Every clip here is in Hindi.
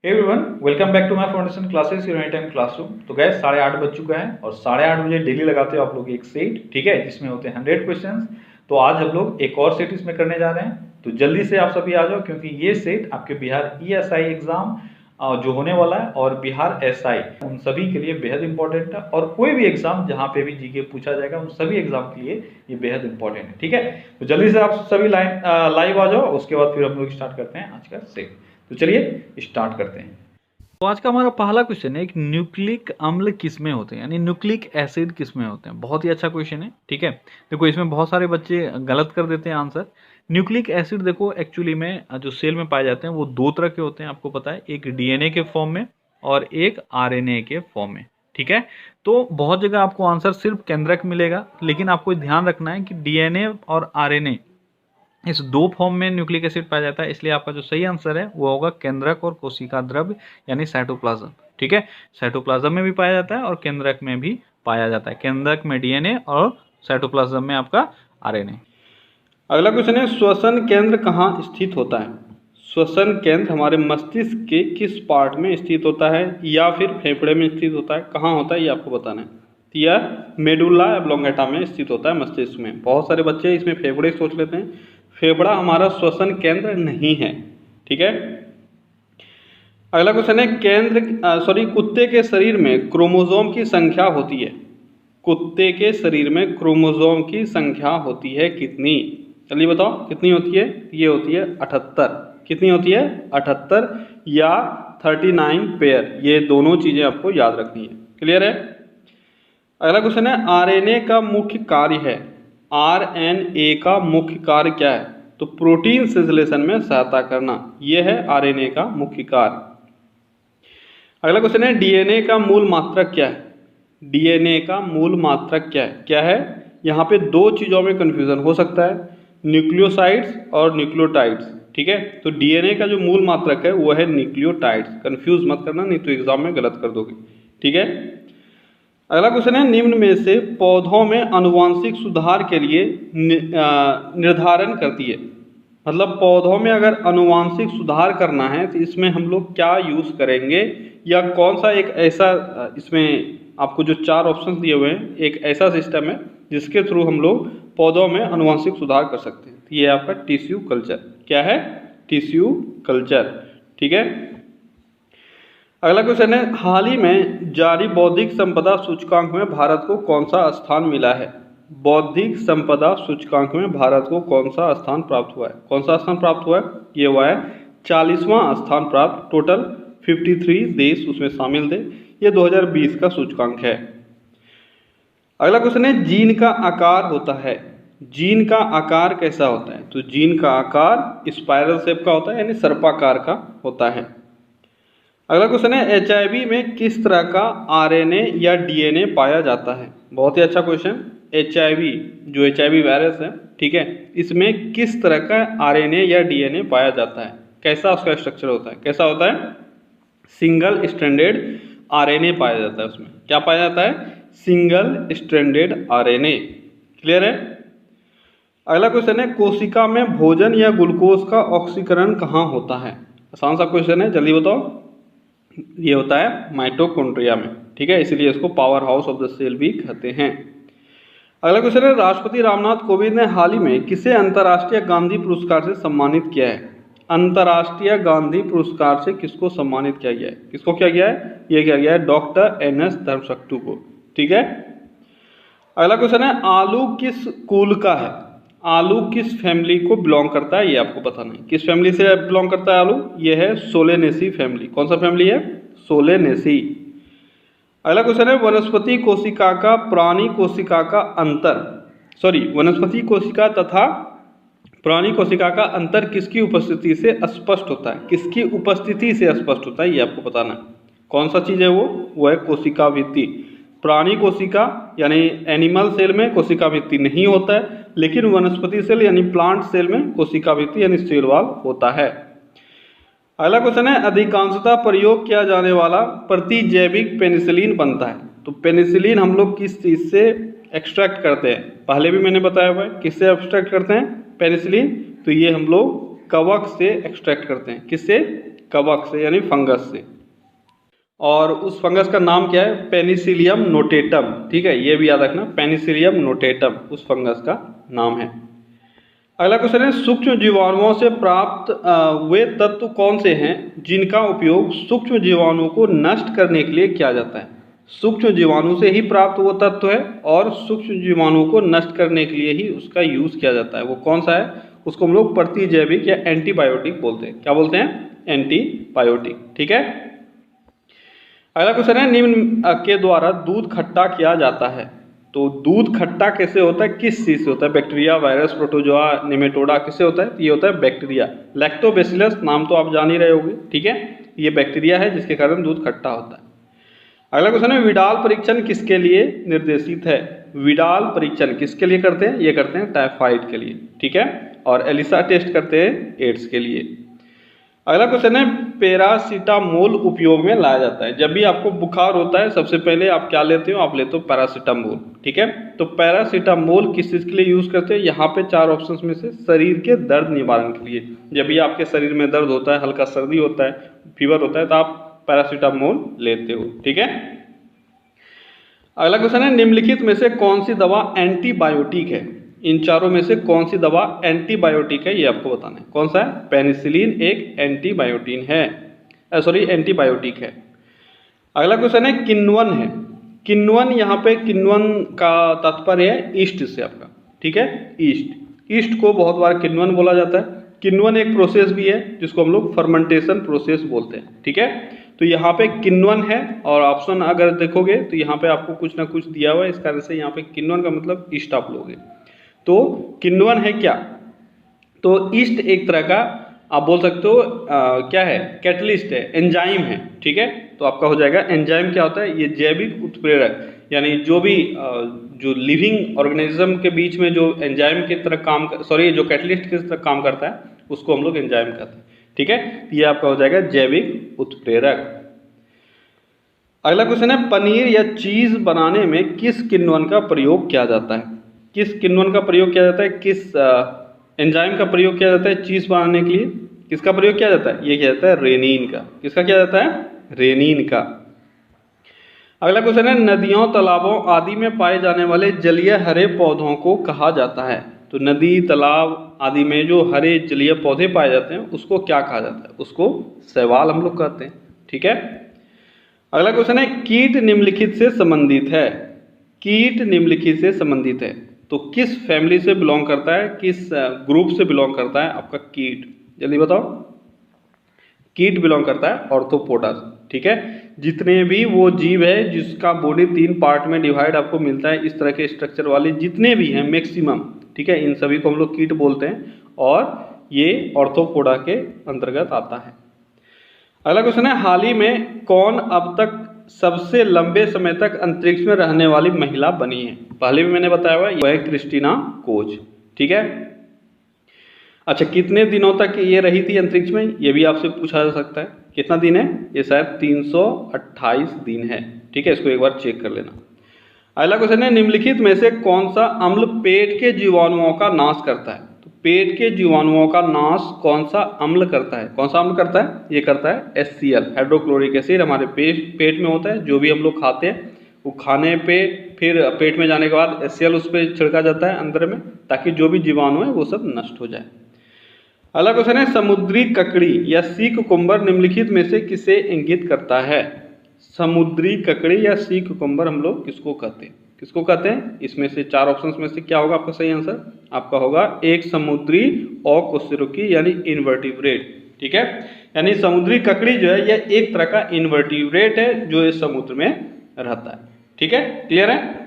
Everyone welcome back to my foundation classes your any time classroom. तो गैस 8:30 बज चुका है और 8:30 बजे डेली लगाते हो आप लोग एक सेट, ठीक है, जिसमें होते हैं 100 क्वेश्चंस। तो आज हम लोग एक और सेट इसमें करने जा रहे हैं, तो जल्दी से आप सभी आ जाओ क्योंकि ये सेट आपके बिहार ईएसआई एग्जाम जो होने वाला है और बिहार एसआई उन सभी के लिए बेहद इंपॉर्टेंट है। और कोई भी एग्जाम जहाँ पे भी जीके पूछा जाएगा उन सभी एग्जाम के लिए ये बेहद इंपॉर्टेंट है, ठीक है। तो जल्दी से आप सभी लाइव आ जाओ, उसके बाद फिर हम लोग स्टार्ट करते हैं आज का सेट। तो चलिए स्टार्ट करते हैं। तो आज का हमारा पहला क्वेश्चन है, एक न्यूक्लिक अम्ल किसमें होते हैं, यानी न्यूक्लिक एसिड किसमें होते हैं। बहुत ही अच्छा क्वेश्चन है, ठीक है। देखो इसमें बहुत सारे बच्चे गलत कर देते हैं आंसर। न्यूक्लिक एसिड देखो एक्चुअली में जो सेल में पाए जाते हैं वो दो तरह के होते हैं, आपको पता है, एक डीएनए के फॉर्म में और एक आरएनए के फॉर्म में, ठीक है। तो बहुत जगह आपको आंसर सिर्फ केंद्रक मिलेगा, लेकिन आपको ध्यान रखना है कि डीएनए और आरएनए इस दो फॉर्म में न्यूक्लिक एसिड पाया जाता है, इसलिए आपका जो सही आंसर है वो होगा केंद्रक और कोशिका द्रव्य यानी साइटोप्लाज्म, ठीक है। साइटोप्लाज्म में भी पाया जाता है और केंद्रक में भी पाया जाता है। केंद्रक में डीएनए और साइटोप्लाज्म में आपका आरएनए। अगला क्वेश्चन है, श्वसन केंद्र कहाँ स्थित होता है। श्वसन केंद्र हमारे मस्तिष्क के किस पार्ट में स्थित होता है या फिर फेफड़े में स्थित होता है, कहाँ होता है ये आपको बताना है। तो यह मेडुला ऑब्लोंगेटा में स्थित होता है, मस्तिष्क में। बहुत सारे बच्चे इसमें फेफड़े सोच लेते हैं, फेफड़ा हमारा श्वसन केंद्र नहीं है, ठीक है। अगला क्वेश्चन है, कुत्ते के शरीर में क्रोमोसोम की संख्या होती है। कुत्ते के शरीर में क्रोमोसोम की संख्या होती है कितनी, चलिए बताओ कितनी होती है। ये होती है 78। कितनी होती है? 78 या 39 पेयर। ये दोनों चीजें आपको याद रखनी है, क्लियर है। अगला क्वेश्चन है, आरएनए का मुख्य कार्य है। आरएनए का मुख्य कार्य क्या है? तो प्रोटीन संश्लेषण में सहायता करना, यह है आरएनए का मुख्य कार्य। अगला क्वेश्चन है, डीएनए का मूल मात्रक क्या है। डीएनए का मूल मात्रक क्या है? यहाँ पे दो चीजों में कंफ्यूजन हो सकता है, न्यूक्लियोसाइड्स और न्यूक्लियोटाइड्स, ठीक है। तो डीएनए का जो मूल मात्रक है वो है न्यूक्लियोटाइड्स। कंफ्यूज मत करना, नहीं तो एग्जाम में गलत कर दोगे, ठीक है। अगला क्वेश्चन है, निम्न में से पौधों में आनुवांशिक सुधार के लिए निर्धारण करती है। मतलब पौधों में अगर आनुवांशिक सुधार करना है तो इसमें हम लोग क्या यूज करेंगे, या कौन सा एक ऐसा, इसमें आपको जो 4 ऑप्शन दिए हुए हैं, एक ऐसा सिस्टम है जिसके थ्रू हम लोग पौधों में आनुवांशिक सुधार कर सकते हैं। तो ये आपका टिश्यू कल्चर। क्या है? टिश्यू कल्चर, ठीक है। अगला क्वेश्चन है, हाल ही में जारी बौद्धिक संपदा सूचकांक में भारत को कौन सा स्थान मिला है। बौद्धिक संपदा सूचकांक में भारत को कौन सा स्थान प्राप्त हुआ है? कौन सा स्थान प्राप्त हुआ है? ये हुआ है 40वां स्थान प्राप्त। टोटल 53 देश उसमें शामिल थे। ये 2020 का सूचकांक है। अगला क्वेश्चन है, जीन का आकार होता है। जीन का आकार कैसा होता है? तो जीन का आकार स्पाइरल शेप का होता है, यानी सर्पाकार का होता है। अगला क्वेश्चन है, एचआईवी में किस तरह का आरएनए या डीएनए पाया जाता है। बहुत ही अच्छा क्वेश्चन। एचआईवी जो एचआईवी वायरस है, ठीक है, इसमें किस तरह का आरएनए या डीएनए पाया जाता है, कैसा उसका स्ट्रक्चर होता है, कैसा होता है? सिंगल स्ट्रैंडेड आरएनए पाया जाता है। उसमें क्या पाया जाता है? सिंगल स्ट्रैंडेड आरएनए, क्लियर है। अगला क्वेश्चन है, कोशिका में भोजन या ग्लूकोज का ऑक्सीकरण कहाँ होता है। आसान सा क्वेश्चन है, जल्दी बताओ। ये होता है माइटोकॉन्ड्रिया में, ठीक है, इसलिए इसको powerhouse of the cell भी कहते हैं। अगला क्वेश्चन है, राष्ट्रपति रामनाथ कोविंद ने हाल ही में किसे अंतर्राष्ट्रीय गांधी पुरस्कार से सम्मानित किया है। अंतर्राष्ट्रीय गांधी पुरस्कार से किसको सम्मानित किया गया है? किसको किया गया है? ये किया गया है डॉक्टर एन.एस. धर्मशक्तु को, ठीक है। अगला क्वेश्चन है, आलू किस कुल का है। आलू किस फैमिली को बिलोंग करता है, ये आपको पता नहीं। किस फैमिली से बिलोंग करता है आलू? ये है सोलेनेसी फैमिली। कौन सा फैमिली है? सोलेनेसी। अगला क्वेश्चन है, वनस्पति कोशिका का प्राणी कोशिका का अंतर, वनस्पति कोशिका तथा प्राणी कोशिका का अंतर किसकी उपस्थिति से स्पष्ट होता है। किसकी उपस्थिति से स्पष्ट होता है, ये आपको बताना है। कौन सा चीज है वो है कोशिका भित्ति। प्राणी कोशिका यानी एनिमल सेल में कोशिका भित्ति नहीं होता है, लेकिन वनस्पति सेल यानी प्लांट सेल में कोशिका भित्ति यानी सेल वॉल होता है। अगला क्वेश्चन है, अधिकांशतः प्रयोग किया जाने वाला प्रतिजैविक पेनिसिलिन बनता है। तो पेनिसिलिन हम लोग किस चीज से एक्सट्रैक्ट करते हैं? पहले भी मैंने बताया हुआ है, किससे एक्सट्रैक्ट करते हैं पेनिसिलिन? तो ये हम लोग कवक से एक्सट्रैक्ट करते हैं। किससे? कवक से यानी फंगस से। और उस फंगस का नाम क्या है? Penicillium notatum. ठीक है, ये भी याद रखना, पेनिसिलियम नोटेटम उस फंगस का नाम है। अगला क्वेश्चन है, सूक्ष्म जीवाणुओं से प्राप्त वे तत्व कौन से हैं जिनका उपयोग सूक्ष्म जीवाणुओं को नष्ट करने के लिए किया जाता है? सूक्ष्म जीवाणु से ही प्राप्त वो तत्व है और सूक्ष्म जीवाणुओं को नष्ट करने के लिए ही उसका यूज किया जाता है। वो कौन सा है? उसको हम लोग प्रतिजैविक या एंटीबायोटिक बोलते हैं। क्या बोलते हैं? एंटीबायोटिक। ठीक है। अगला क्वेश्चन है, निम्न के द्वारा दूध खट्टा किया जाता है। तो दूध खट्टा कैसे होता है? किस चीज से होता है? बैक्टीरिया, वायरस, प्रोटोजोआ, निमेटोडा, किससे होता है? ये होता है बैक्टीरिया। लैक्टोबैसिलस नाम तो आप जान ही रहे होंगे। ठीक है, ये बैक्टीरिया है जिसके कारण दूध खट्टा होता है। अगला क्वेश्चन है, विडाल परीक्षण किसके लिए निर्देशित है? विडाल परीक्षण किसके लिए करते हैं? ये करते हैं टाइफाइड के लिए। ठीक है, और एलिसा टेस्ट करते हैं एड्स के लिए। अगला क्वेश्चन है, पैरासीटामोल उपयोग में लाया जाता है। जब भी आपको बुखार होता है सबसे पहले आप क्या लेते हो? आप लेते हो पैरासीटामोल। ठीक है, तो पैरासीटामोल किस चीज के लिए यूज करते हैं? यहाँ पे 4 ऑप्शंस में से शरीर के दर्द निवारण के लिए। जब भी आपके शरीर में दर्द होता है, हल्का सर्दी होता है, फीवर होता है, तो आप पैरासीटामोल लेते हो। ठीक है। अगला क्वेश्चन है, निम्नलिखित में से कौन सी दवा एंटीबायोटिक है? इन चारों में से कौन सी दवा एंटीबायोटिक है, ये आपको बताना है। कौन सा है? पेनिसिलिन एक एंटीबायोटिन है, एंटीबायोटिक है। अगला क्वेश्चन है, किण्वन है। किण्वन, यहाँ पे किण्वन का तात्पर्य है ईस्ट से आपका। ठीक है, ईस्ट को बहुत बार किण्वन बोला जाता है। किण्वन एक प्रोसेस भी है जिसको हम लोग फर्मेंटेशन प्रोसेस बोलते हैं। ठीक है, तो यहाँ पे किण्वन है और ऑप्शन अगर देखोगे तो यहाँ पे आपको कुछ ना कुछ दिया हुआ है, इस कारण से यहाँ पे किण्वन का मतलब ईस्ट आप लोगे। तो किण्वन है क्या? तो ईस्ट एक तरह का आप बोल सकते हो क्या है? कैटलिस्ट है, एंजाइम है। ठीक है, तो आपका हो जाएगा एंजाइम क्या होता है? ये जैविक उत्प्रेरक, यानी जो भी जो लिविंग ऑर्गेनिज्म के बीच में जो एंजाइम की तरह काम जो कैटलिस्ट की तरह काम करता है उसको हम लोग एंजाइम कहते हैं। ठीक है, ये आपका हो जाएगा जैविक उत्प्रेरक। अगला क्वेश्चन है, पनीर या चीज बनाने में किस किण्वन का प्रयोग किया जाता है? किस किण्वन का प्रयोग किया जाता है? किस एंजाइम का प्रयोग किया जाता है चीज बनाने के लिए? किसका प्रयोग किया जाता है? ये किया जाता है रेनिन का। किसका किया जाता है? रेनिन का। अगला क्वेश्चन है, नदियों, तालाबों आदि में पाए जाने वाले जलीय हरे पौधों को कहा जाता है? तो नदी, तालाब आदि में जो हरे जलीय पौधे पाए जाते हैं उसको क्या कहा जाता है? उसको शैवाल हम लोग कहते हैं। ठीक है। अगला क्वेश्चन है, कीट निम्नलिखित से संबंधित है। कीट निम्नलिखित से संबंधित है, तो किस फैमिली से बिलोंग करता है? किस ग्रुप से बिलोंग करता है आपका कीट? जल्दी बताओ। कीट बिलोंग करता है ऑर्थोपोडा। ठीक है, जितने भी वो जीव है जिसका बॉडी 3 पार्ट में डिवाइड आपको मिलता है, इस तरह के स्ट्रक्चर वाले जितने भी हैं मैक्सिमम, ठीक है, इन सभी को हम लोग कीट बोलते हैं और ये ऑर्थोपोडा के अंतर्गत आता है। अगला क्वेश्चन है, हाल ही में कौन अब तक सबसे लंबे समय तक अंतरिक्ष में रहने वाली महिला बनी है? पहले भी मैंने बताया हुआ, वह है क्रिस्टीना कोच। ठीक है। अच्छा, कितने दिनों तक ये रही थी अंतरिक्ष में? ये भी आपसे पूछा जा सकता है। कितना दिन है? ये शायद 328 दिन है। ठीक है, इसको एक बार चेक कर लेना। अगला क्वेश्चन है, निम्नलिखित में से कौन सा अम्ल पेट के जीवाणुओं का नाश करता है? तो पेट के जीवाणुओं का नाश कौन सा अम्ल करता है? कौन सा अम्ल करता है? ये करता है HCl, हाइड्रोक्लोरिक एसिड। हमारे पेट में होता है, जो भी हम लोग खाते हैं वो खाने पे फिर पेट में जाने के बाद HCl उस पर छिड़का जाता है अंदर में, ताकि जो भी जीवाणु है वो सब नष्ट हो जाए। अगला क्वेश्चन है, समुद्री ककड़ी या सी कुकुम्बर निम्नलिखित में से किसे इंगित करता है? समुद्री ककड़ी या सी कुकुम्बर हम लोग किसको कहते हैं? किसको कहते हैं? इसमें से 4 ऑप्शंस में से क्या होगा आपका सही आंसर? आपका होगा एक समुद्री अकशेरुकी यानी इनवर्टिब्रेट। ठीक है, यानी समुद्री ककड़ी जो है यह एक तरह का इनवर्टिब्रेट है जो इस समुद्र में रहता है। ठीक है, क्लियर है।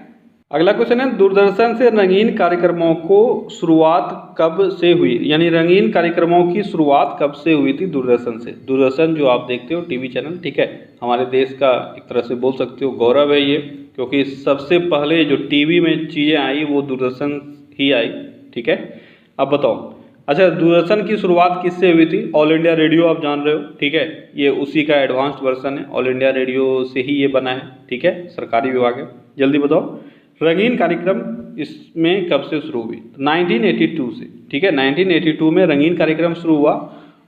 अगला क्वेश्चन है, दूरदर्शन से रंगीन कार्यक्रमों को शुरुआत कब से हुई? यानी रंगीन कार्यक्रमों की शुरुआत कब से हुई थी दूरदर्शन से? दूरदर्शन जो आप देखते हो टीवी चैनल, ठीक है, हमारे देश का एक तरह से बोल सकते हो गौरव है ये, क्योंकि सबसे पहले जो टीवी में चीज़ें आई वो दूरदर्शन ही आई। ठीक है, अब बताओ। अच्छा, दूरदर्शन की शुरुआत किससे हुई थी? ऑल इंडिया रेडियो आप जान रहे हो, ठीक है, ये उसी का एडवांस्ड वर्जन है। ऑल इंडिया रेडियो से ही ये बना है। ठीक है, सरकारी विभाग है। जल्दी बताओ, रंगीन कार्यक्रम इसमें कब से शुरू हुई? 1982 से। ठीक है, 1982 में रंगीन कार्यक्रम शुरू हुआ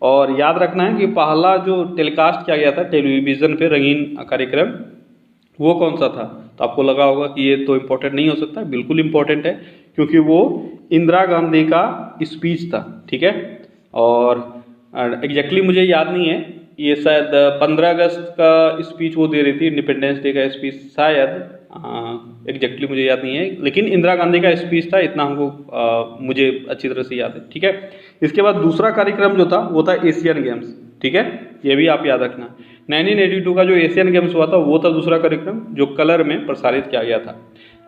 और याद रखना है कि पहला जो टेलीकास्ट किया गया था टेलीविज़न पे रंगीन कार्यक्रम, वो कौन सा था। तो आपको लगा होगा कि ये तो इम्पोर्टेंट नहीं हो सकता, बिल्कुल इम्पोर्टेंट है, क्योंकि वो इंदिरा गांधी का स्पीच था, ठीक है। और एग्जैक्टली मुझे याद नहीं है, ये शायद 15 अगस्त का स्पीच वो दे रही थी, इंडिपेंडेंस डे का स्पीच शायद, एग्जैक्टली मुझे याद नहीं है, लेकिन इंदिरा गांधी का स्पीच था, इतना हमको मुझे अच्छी तरह से याद है, ठीक है। इसके बाद दूसरा कार्यक्रम जो था वो था एशियन गेम्स, ठीक है, ये भी आप याद रखना। 1982 का जो एशियन गेम्स हुआ था वो था दूसरा कार्यक्रम जो कलर में प्रसारित किया गया था।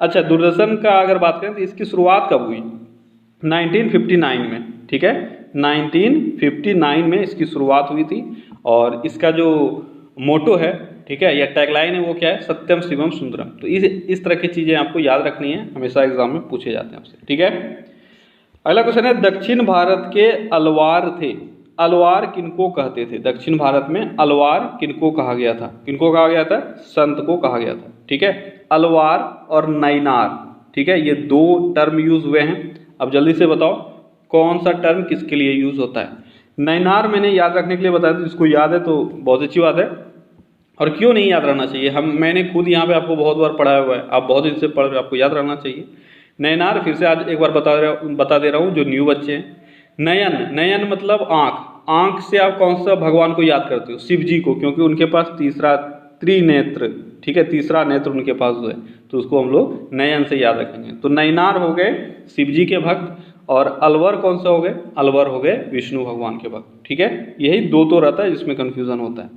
अच्छा, दूरदर्शन का अगर बात करें तो इसकी शुरुआत कब हुई, 1959 में, ठीक है, 1959 में इसकी शुरुआत हुई थी। और इसका जो मोटो है, ठीक है, या टैगलाइन है, वो क्या है, सत्यम शिवम सुंदरम। तो इस तरह की चीज़ें आपको याद रखनी है, हमेशा एग्जाम में पूछे जाते हैं आपसे, ठीक है। अगला क्वेश्चन है, दक्षिण भारत के अलवार थे, अलवार किनको कहते थे। दक्षिण भारत में अलवार किनको कहा गया था, किनको कहा गया था, संत को कहा गया था, ठीक है। अलवार और नैनार, ठीक है, ये दो टर्म यूज हुए हैं। अब जल्दी से बताओ कौन सा टर्म किसके लिए यूज होता है। नैनार मैंने याद रखने के लिए बताया था, जिसको याद है तो बहुत अच्छी बात है, और क्यों नहीं याद रहना चाहिए, मैंने खुद यहाँ पे आपको बहुत बार पढ़ाया हुआ है, आप बहुत दिन से पढ़ रहे हो, आपको याद रहना चाहिए। नैनार फिर से आज एक बार बता दे रहा हूँ जो न्यू बच्चे हैं। नयन, नयन मतलब आँख, आँख से आप कौन सा भगवान को याद करते हो, शिव जी को, क्योंकि उनके पास तीसरा त्रिनेत्र, ठीक है, तीसरा नेत्र उनके पास है, तो उसको हम लोग नयन से याद रखेंगे। तो नैनार हो गए शिव जी के भक्त, और अलवर कौन सा हो गए, अलवर हो गए विष्णु भगवान के भक्त, ठीक है। यही दो तो रहता है जिसमें कंफ्यूजन होता है।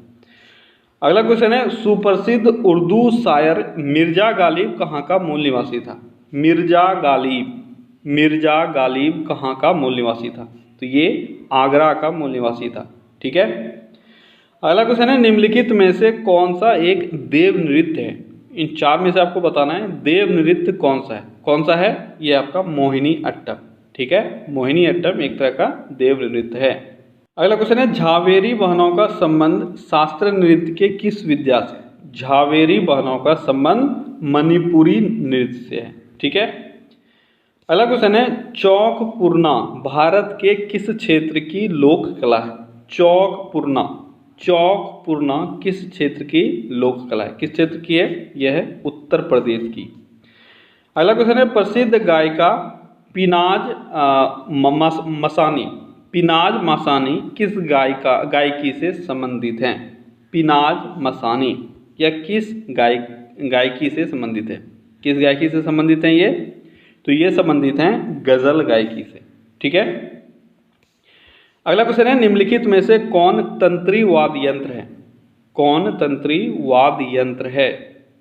अगला क्वेश्चन है, सुप्रसिद्ध उर्दू शायर मिर्जा गालिब कहाँ का मूल निवासी था। मिर्जा गालिब, मिर्जा गालिब कहाँ का मूल निवासी था, तो ये आगरा का मूल निवासी था, ठीक है। अगला क्वेश्चन है, निम्नलिखित में से कौन सा एक देव नृत्य है। इन चार में से आपको बताना है देव नृत्य कौन सा है। कौन सा है, ये आपका मोहिनी अट्टम, ठीक है, मोहिनी अट्टम एक तरह का देव नृत्य है। अगला क्वेश्चन है, झावेरी बहनों का संबंध शास्त्र नृत्य के किस विद्या से। झावेरी बहनों का संबंध मणिपुरी नृत्य से है, ठीक है। अगला क्वेश्चन है, चौकपुरना भारत के किस क्षेत्र की लोक कला है। चौकपुरना, चौकपुरना किस क्षेत्र की लोक कला है, किस क्षेत्र की है, यह है उत्तर प्रदेश की। अगला क्वेश्चन है, प्रसिद्ध गायिका पिनाज मसानी, पिनाज मसानी किस गायकी से संबंधित हैं। पिनाज मसानी या किस गायकी से संबंधित है, किस गायकी से संबंधित हैं ये, तो ये संबंधित हैं गजल गायकी से, ठीक है। अगला क्वेश्चन है, निम्नलिखित में से कौन तंत्री वाद्य यंत्र है। कौन तंत्री वाद्य यंत्र है,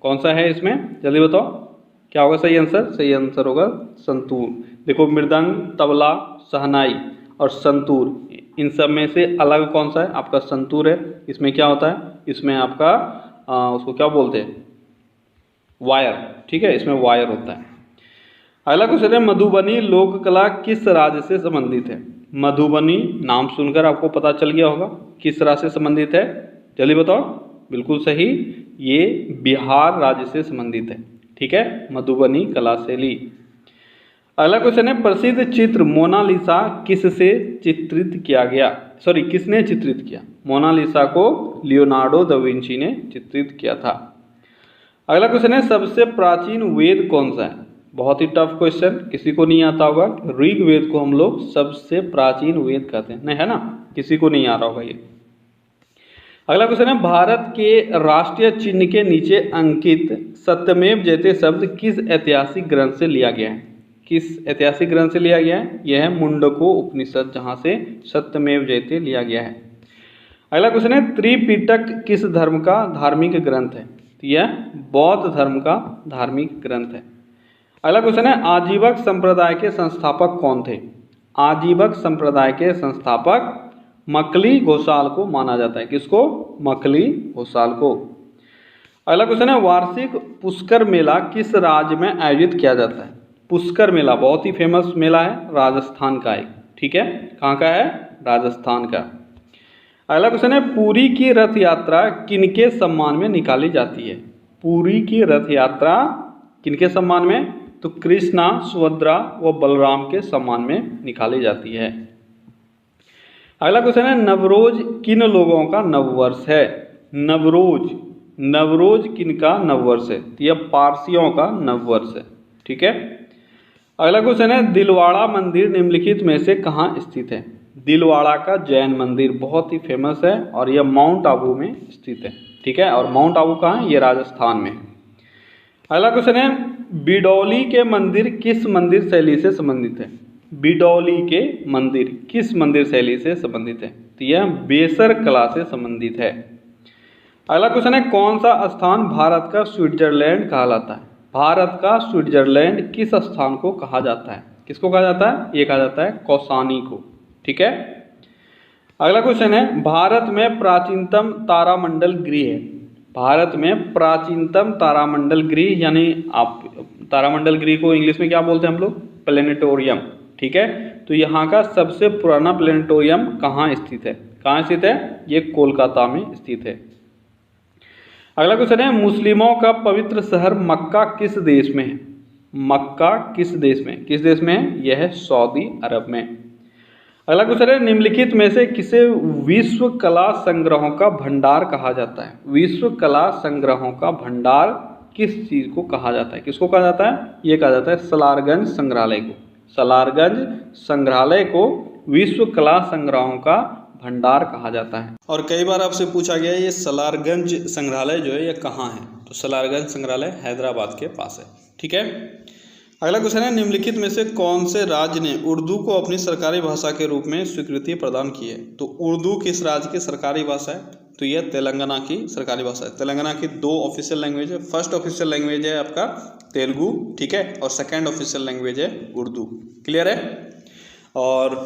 कौन सा है इसमें, जल्दी बताओ क्या होगा सही आंसर। सही आंसर होगा संतूर। देखो, मृदंग, तबला, शहनाई और संतूर, इन सब में से अलग कौन सा है, आपका संतूर है। इसमें क्या होता है, इसमें आपका उसको क्या बोलते हैं, वायर, ठीक है, इसमें वायर होता है। अगला क्वेश्चन है, मधुबनी लोक कला किस राज्य से संबंधित है। मधुबनी नाम सुनकर आपको पता चल गया होगा किस राज्य से संबंधित है, जल्दी बताओ। बिल्कुल सही, ये बिहार राज्य से संबंधित है, ठीक है, मधुबनी कला शैली। अगला क्वेश्चन है, प्रसिद्ध चित्र मोनालिसा किससे चित्रित किया गया, सॉरी किसने चित्रित किया। मोनालिसा को लियोनार्डो दा विंची ने चित्रित किया था। अगला क्वेश्चन है, सबसे प्राचीन वेद कौन सा है। बहुत ही टफ क्वेश्चन, किसी को नहीं आता होगा। ऋग्वेद को हम लोग सबसे प्राचीन वेद कहते हैं, नहीं है ना, किसी को नहीं आ रहा होगा ये। अगला क्वेश्चन है, भारत के राष्ट्रीय चिन्ह के नीचे अंकित सत्यमेव जयते शब्द किस ऐतिहासिक ग्रंथ से लिया गया है। किस ऐतिहासिक ग्रंथ से लिया गया है, यह है मुंडको उपनिषद, जहां से सत्यमेव जयते लिया गया है। अगला क्वेश्चन है, त्रिपिटक किस धर्म का धार्मिक ग्रंथ है। यह बौद्ध धर्म का धार्मिक ग्रंथ है। अगला क्वेश्चन है, आजीवक संप्रदाय के संस्थापक कौन थे। आजीवक संप्रदाय के संस्थापक मकली घोषाल को माना जाता है। किसको, मकली घोषाल को। अगला क्वेश्चन है, वार्षिक पुष्कर मेला किस राज्य में आयोजित किया जाता है। पुष्कर मेला बहुत ही फेमस मेला है, राजस्थान का एक, ठीक है, कहाँ का है, राजस्थान का। अगला क्वेश्चन है, पुरी की रथ यात्रा किनके सम्मान में निकाली जाती है। पुरी की रथ यात्रा किनके सम्मान में, तो कृष्णा, सुभद्रा व बलराम के सम्मान में निकाली जाती है। अगला क्वेश्चन है नवरोज किन लोगों का नववर्ष है? नवरोज, नवरोज किन का नववर्ष है? तो यह पारसियों का नववर्ष है। ठीक है। अगला क्वेश्चन है दिलवाड़ा मंदिर निम्नलिखित में से कहाँ स्थित है? दिलवाड़ा का जैन मंदिर बहुत ही फेमस है और यह माउंट आबू में स्थित है। ठीक है। और माउंट आबू कहाँ है? ये राजस्थान में है। अगला क्वेश्चन है बिडौली के मंदिर किस मंदिर शैली से संबंधित है? बिडौली के मंदिर किस मंदिर शैली से संबंधित है? तो यह बेसर कला से संबंधित है। अगला क्वेश्चन है कौन सा स्थान भारत का स्विट्जरलैंड कहलाता है? भारत का स्विट्जरलैंड किस स्थान को कहा जाता है? किसको कहा जाता है? ये कहा जाता है कौसानी को। ठीक है। अगला क्वेश्चन है भारत में प्राचीनतम तारामंडल गृह है। भारत में प्राचीनतम तारामंडल गृह यानी आप तारामंडल गृह को इंग्लिश में क्या बोलते हैं हम लोग? प्लेनेटोरियम। ठीक है। तो यहाँ का सबसे पुराना प्लेनेटोरियम कहाँ स्थित है? कहाँ स्थित है? ये कोलकाता में स्थित है। अगला क्वेश्चन है मुस्लिमों का पवित्र शहर मक्का किस देश में है? मक्का किस देश में? किस देश में है? यह है सऊदी अरब में। अगला क्वेश्चन है निम्नलिखित में से किसे विश्व कला संग्रहों का भंडार कहा जाता है? विश्व कला संग्रहों का भंडार किस चीज को कहा जाता है? किसको कहा जाता है? ये कहा जाता है सलारगंज संग्रहालय को। सलारगंज संग्रहालय को विश्व कला संग्रहों का भंडार कहा जाता है। और कई बार आपसे पूछा गया ये सलारगंज संग्रहालय जो है ये कहाँ है? तो सलारगंज संग्रहालय हैदराबाद के पास है। ठीक है। अगला क्वेश्चन है निम्नलिखित में से कौन से राज्य ने उर्दू को अपनी सरकारी भाषा के रूप में स्वीकृति प्रदान की है? तो उर्दू किस राज्य की सरकारी भाषा है? तो यह तेलंगाना की सरकारी भाषा है। तेलंगाना की 2 ऑफिशियल लैंग्वेज है। फर्स्ट ऑफिशियल लैंग्वेज है आपका तेलुगु। ठीक है। और सेकेंड ऑफिशियल लैंग्वेज है उर्दू। क्लियर है। और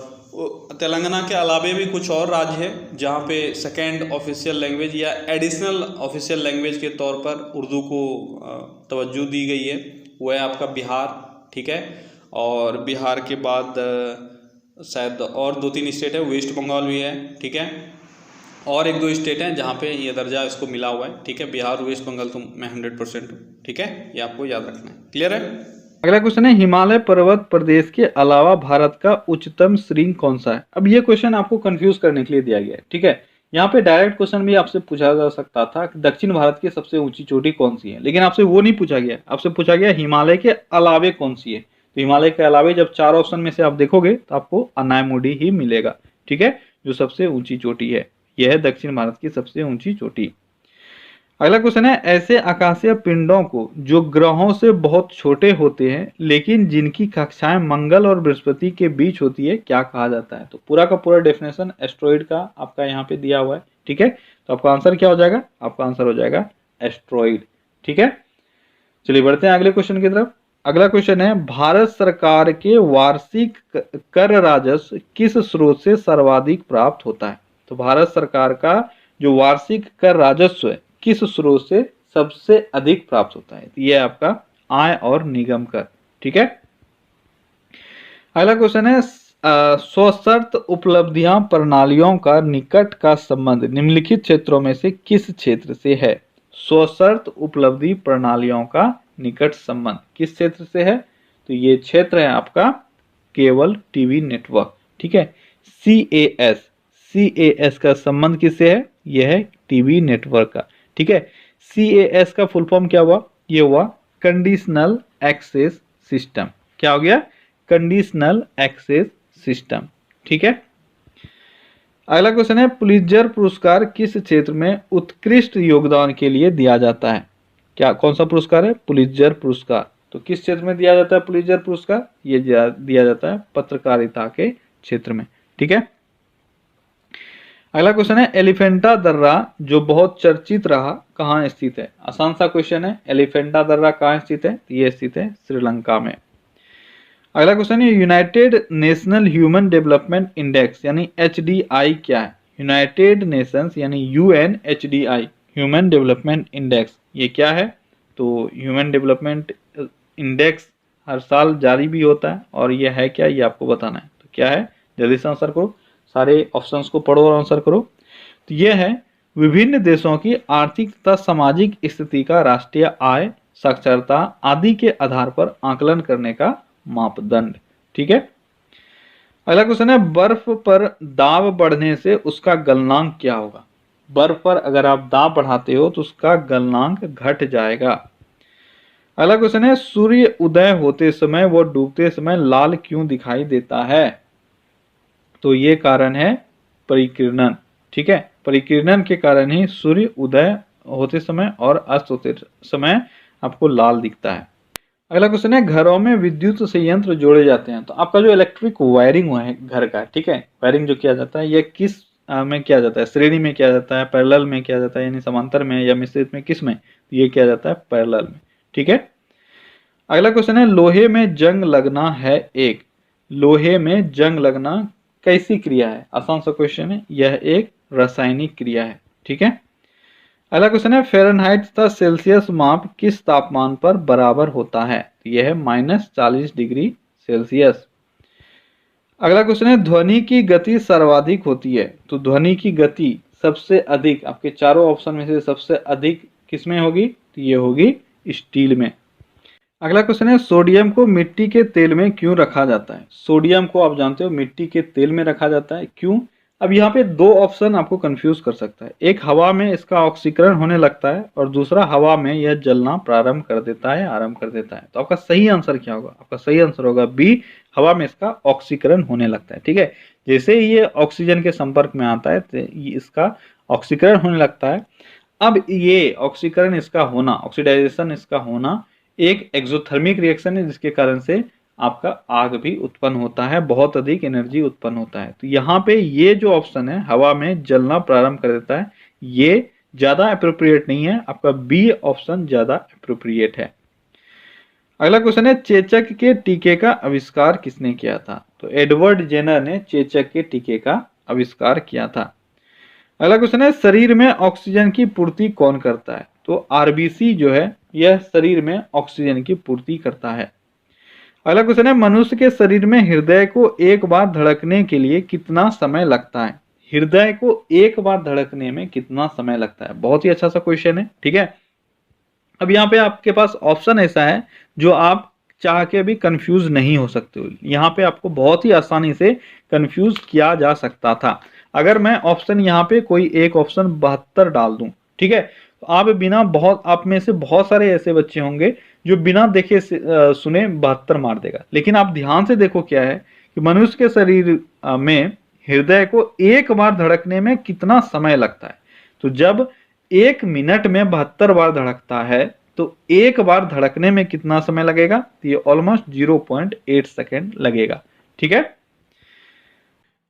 तेलंगाना के अलावे भी कुछ और राज्य है जहाँ पे सेकेंड ऑफिशियल लैंग्वेज या एडिशनल ऑफिशियल लैंग्वेज के तौर पर उर्दू को तवज्जो दी गई है। वो है आपका बिहार। ठीक है। और बिहार के बाद शायद और 2-3 स्टेट है, वेस्ट बंगाल भी है। ठीक है। और 1-2 स्टेट हैं जहाँ पे ये दर्जा इसको मिला हुआ है। ठीक है। बिहार वेस्ट बंगाल तो मैं 100% हूँ। ठीक है। ये आपको याद रखना है। क्लियर है। अगला क्वेश्चन है हिमालय पर्वत प्रदेश के अलावा भारत का उच्चतम श्रृंग कौन सा है? अब ये क्वेश्चन आपको कंफ्यूज करने के लिए दिया गया है। ठीक है। यहाँ पे डायरेक्ट क्वेश्चन भी आपसे पूछा जा सकता था कि दक्षिण भारत की सबसे ऊंची चोटी कौन सी है, लेकिन आपसे वो नहीं पूछा गया। आपसे पूछा गया हिमालय के अलावे कौन सी है। तो हिमालय के अलावे जब 4 ऑप्शन में से आप देखोगे तो आपको अनायमुडी ही मिलेगा। ठीक है। जो सबसे ऊंची चोटी है, यह है दक्षिण भारत की सबसे ऊंची चोटी। अगला क्वेश्चन है ऐसे आकाशीय पिंडों को जो ग्रहों से बहुत छोटे होते हैं लेकिन जिनकी कक्षाएं मंगल और बृहस्पति के बीच होती है क्या कहा जाता है? तो पूरा का पूरा डेफिनेशन एस्ट्रॉइड का आपका यहाँ पे दिया हुआ है। ठीक है। तो आपका आंसर क्या हो जाएगा? आपका आंसर हो जाएगा एस्ट्रॉइड। ठीक है। चलिए बढ़ते हैं अगले क्वेश्चन की तरफ। अगला क्वेश्चन है भारत सरकार के वार्षिक कर राजस्व किस स्रोत से सर्वाधिक प्राप्त होता है? तो भारत सरकार का जो वार्षिक कर राजस्व है किस स्रोत से सबसे अधिक प्राप्त होता है? तो यह आपका आय और निगम कर। ठीक है। अगला क्वेश्चन है स्वशर्त उपलब्धियां प्रणालियों का निकट का संबंध निम्नलिखित क्षेत्रों में से किस क्षेत्र से है? स्वशर्त उपलब्धि प्रणालियों का निकट संबंध किस क्षेत्र से है? तो ये क्षेत्र है आपका केबल टीवी नेटवर्क। ठीक है। CAS का संबंध किससे है? यह है टीवी नेटवर्क का। ठीक है। CAS का फुल फॉर्म क्या हुआ? ये हुआ कंडीशनल एक्सेस सिस्टम। क्या हो गया? Conditional access system. ठीक है। अगला क्वेश्चन है पुलित्जर पुरस्कार किस क्षेत्र में उत्कृष्ट योगदान के लिए दिया जाता है? क्या कौन सा पुरस्कार है? पुलित्जर पुरस्कार। तो किस क्षेत्र में दिया जाता है पुलित्जर पुरस्कार? ये दिया जाता है पत्रकारिता के क्षेत्र में। ठीक है। अगला क्वेश्चन है एलिफेंटा दर्रा जो बहुत चर्चित रहा कहाँ स्थित है? आसान सा क्वेश्चन है। एलिफेंटा दर्रा कहाँ स्थित है? ये स्थित है श्रीलंका में। अगला क्वेश्चन है United national human development index यानी HDI क्या है? यूनाइटेड नेशंस यानी UNHDI ह्यूमन डेवलपमेंट इंडेक्स ये क्या है? तो ह्यूमन डेवलपमेंट इंडेक्स हर साल जारी भी होता है और ये है क्या, ये आपको बताना है। तो क्या है? जल्दी से आंसर करो, सारे ऑप्शंस को पढ़ो और आंसर करो। तो यह है विभिन्न देशों की आर्थिक तथा सामाजिक स्थिति का राष्ट्रीय आय, साक्षरता आदि के आधार पर आकलन करने का मापदंड। ठीक है। अगला क्वेश्चन है, बर्फ पर दाब बढ़ने से उसका गलनांक क्या होगा? बर्फ पर अगर आप दाब बढ़ाते हो तो उसका गलनांक घट जाएगा। अगला क्वेश्चन है, सूर्य उदय होते समय व डूबते समय लाल क्यों दिखाई देता है? तो ये कारण है परिकिरणन। ठीक है, परिकिरणन के कारण ही सूर्य उदय होते समय और अस्त होते समय आपको लाल दिखता है। अगला क्वेश्चन है, घरों में विद्युत संयंत्र जोड़े जाते हैं तो आपका जो इलेक्ट्रिक वायरिंग है घर का, ठीक है, वायरिंग जो किया जाता है यह किस में किया जाता है? श्रेणी में किया जाता है, पैरेलल में किया जाता है, यानी समांतर में, या मिश्रित में, किस में? तो ये किया जाता है पैरेलल में। ठीक है। अगला क्वेश्चन है, लोहे में जंग लगना है एक, लोहे में जंग लगना कैसी क्रिया है? आसान सा क्वेश्चन है, यह एक रासायनिक क्रिया है। ठीक है। अगला क्वेश्चन है, फ़ारेनहाइट तथा सेल्सियस माप किस तापमान पर बराबर होता है? तो यह है -40 डिग्री सेल्सियस। अगला क्वेश्चन है, ध्वनि की गति सर्वाधिक होती है तो ध्वनि की गति सबसे अधिक आपके चारों ऑप्शन में से सबसे अधिक किसमें होगी? तो ये होगी स्टील में। अगला क्वेश्चन है, सोडियम को मिट्टी के तेल में क्यों रखा जाता है? सोडियम को आप जानते हो मिट्टी के तेल में रखा जाता है, क्यों? अब यहाँ पे दो ऑप्शन आपको कंफ्यूज कर सकता है, एक हवा में इसका ऑक्सीकरण होने लगता है और दूसरा हवा में यह जलना प्रारंभ कर देता है, आरंभ कर देता है। तो आपका सही आंसर क्या होगा? आपका सही आंसर होगा बी, हवा में इसका ऑक्सीकरण होने लगता है। ठीक है, जैसे ही ये ऑक्सीजन के संपर्क में आता है तो इसका ऑक्सीकरण होने लगता है। अब ये ऑक्सीकरण इसका होना, ऑक्सीडाइजेशन इसका होना एक एक्सोथर्मिक रिएक्शन है जिसके कारण से आपका आग भी उत्पन्न होता है, बहुत अधिक एनर्जी उत्पन्न होता है। तो यहाँ पे ये जो ऑप्शन है हवा में जलना प्रारंभ कर देता है, ये ज्यादा अप्रोप्रिएट नहीं है, आपका बी ऑप्शन ज्यादा अप्रोप्रिएट है। अगला क्वेश्चन है, चेचक के टीके का आविष्कार किसने किया था? तो एडवर्ड जेनर ने चेचक के टीके का आविष्कार किया था। अगला क्वेश्चन है, शरीर में ऑक्सीजन की पूर्ति कौन करता है? तो आरबीसी जो है यह शरीर में ऑक्सीजन की पूर्ति करता है। अगला क्वेश्चन है, मनुष्य के शरीर में हृदय को एक बार धड़कने के लिए कितना समय लगता है? हृदय को एक बार धड़कने में कितना समय लगता है? बहुत ही अच्छा सा क्वेश्चन है। ठीक है, अब यहाँ पे आपके पास ऑप्शन ऐसा है जो आप चाह के भी कंफ्यूज नहीं हो सकते हो, यहाँ पे आपको बहुत ही आसानी से कंफ्यूज किया जा सकता था। अगर मैं ऑप्शन यहाँ पे कोई एक ऑप्शन 72 डाल दूं, ठीक है, तो आप बिना बहुत आप में से बहुत सारे ऐसे बच्चे होंगे जो बिना देखे सुने 72 मार देगा। लेकिन आप ध्यान से देखो क्या है कि मनुष्य के शरीर में हृदय को एक बार धड़कने में कितना समय लगता है? तो जब 1 मिनट में 72 बार धड़कता है तो एक बार धड़कने में कितना समय लगेगा? तो ये ऑलमोस्ट 0.8 सेकेंड लगेगा। ठीक है।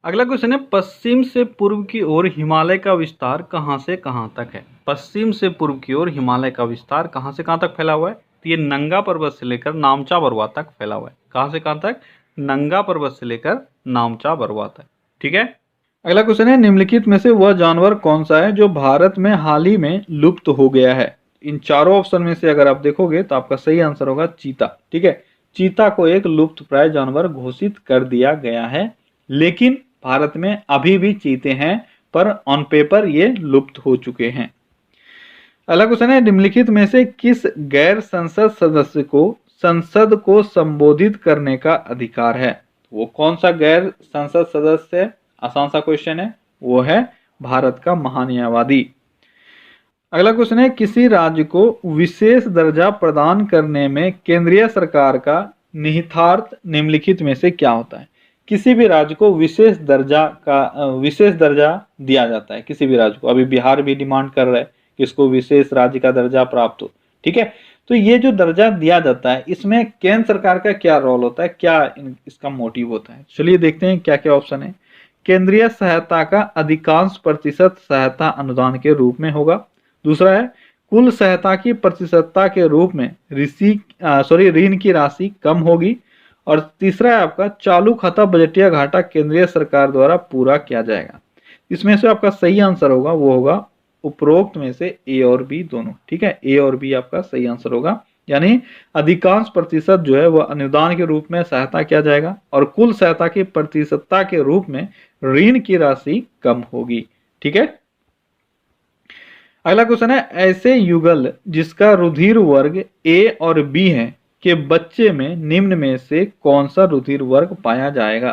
अगला क्वेश्चन है, पश्चिम से पूर्व की ओर हिमालय का विस्तार कहां से कहां तक है? पश्चिम से पूर्व की ओर हिमालय का विस्तार कहां से कहां तक फैला हुआ है? तो ये नंगा पर्वत से लेकर नामचा बरवा तक फैला हुआ है। कहां से कहां तक? नंगा पर्वत से लेकर नामचा बरवा तक। ठीक है। अगला क्वेश्चन है, निम्नलिखित में से वह जानवर कौन सा है जो भारत में हाल ही में लुप्त हो गया है? इन चारों ऑप्शन में से अगर आप देखोगे तो आपका सही आंसर होगा चीता। ठीक है, चीता को एक लुप्त प्राय जानवर घोषित कर दिया गया है, लेकिन भारत में अभी भी चीते हैं पर ऑन पेपर ये लुप्त हो चुके हैं। अगला क्वेश्चन है, निम्नलिखित में से किस गैर संसद सदस्य को संसद को संबोधित करने का अधिकार है? वो कौन सा गैर संसद सदस्य है? आसान सा क्वेश्चन है, वो है भारत का महान्यायवादी। अगला क्वेश्चन है, किसी राज्य को विशेष दर्जा प्रदान करने में केंद्रीय सरकार का निहितार्थ निम्नलिखित में से क्या होता है? किसी भी राज्य को विशेष दर्जा दिया जाता है, किसी भी राज्य को। अभी बिहार भी डिमांड कर रहा है कि इसको विशेष राज्य का दर्जा प्राप्त हो। ठीक है, तो ये जो दर्जा दिया जाता है इसमें केंद्र सरकार का क्या रोल होता है, क्या इसका मोटिव होता है? चलिए देखते हैं क्या क्या ऑप्शन है। केंद्रीय सहायता का अधिकांश प्रतिशत सहायता अनुदान के रूप में होगा। दूसरा है, कुल सहायता की प्रतिशतता के रूप में ऋण की राशि कम होगी। और तीसरा है आपका, चालू खाता बजटीय घाटा केंद्रीय सरकार द्वारा पूरा किया जाएगा। इसमें से आपका सही आंसर होगा वो होगा उपरोक्त में से ए और बी दोनों। ठीक है, ए और बी आपका सही आंसर होगा, यानी अधिकांश प्रतिशत जो है वह अनुदान के रूप में सहायता किया जाएगा और कुल सहायता की प्रतिशतता के रूप में ऋण की राशि कम होगी। ठीक है। अगला क्वेश्चन है, ऐसे युगल जिसका रुधिर वर्ग ए और बी है के बच्चे में निम्न में से कौन सा रुधिर वर्ग पाया जाएगा?